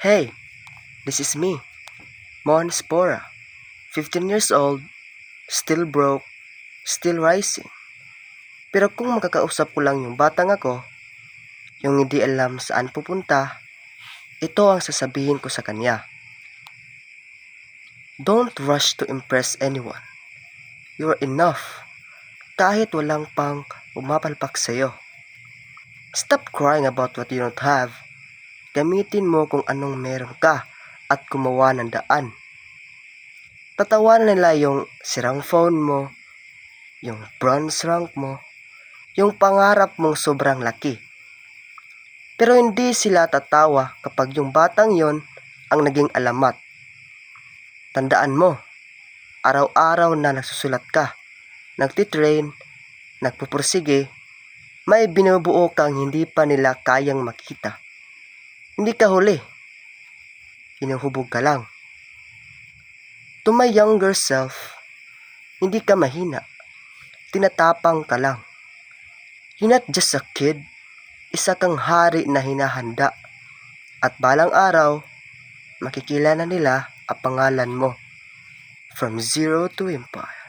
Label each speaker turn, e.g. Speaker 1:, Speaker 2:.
Speaker 1: Hey, this is me, Mon Spora. 15 years old, still broke, still rising. Pero kung makakausap ko lang yung batang ako, yung hindi alam saan pupunta, ito ang sasabihin ko sa kanya. Don't rush to impress anyone. You are enough, kahit walang pang umapalpak sa'yo. Stop crying about what you don't have. Gamitin mo kung anong meron ka at gumawa ng daan. Tatawanan nila yung sirang phone mo, yung bronze rank mo, yung pangarap mong sobrang laki. Pero hindi sila tatawa kapag yung batang yon ang naging alamat. Tandaan mo, araw-araw na nagsusulat ka, nagtitrain, nagpupursige, may binubuo kang hindi pa nila kayang makita. Hindi ka huli, hinuhubog ka lang. To my younger self, hindi ka mahina, tinatapang ka lang. You're not just a kid, isa kang hari na hinahanda. At balang araw, makikilala nila ang pangalan mo. From zero to empire.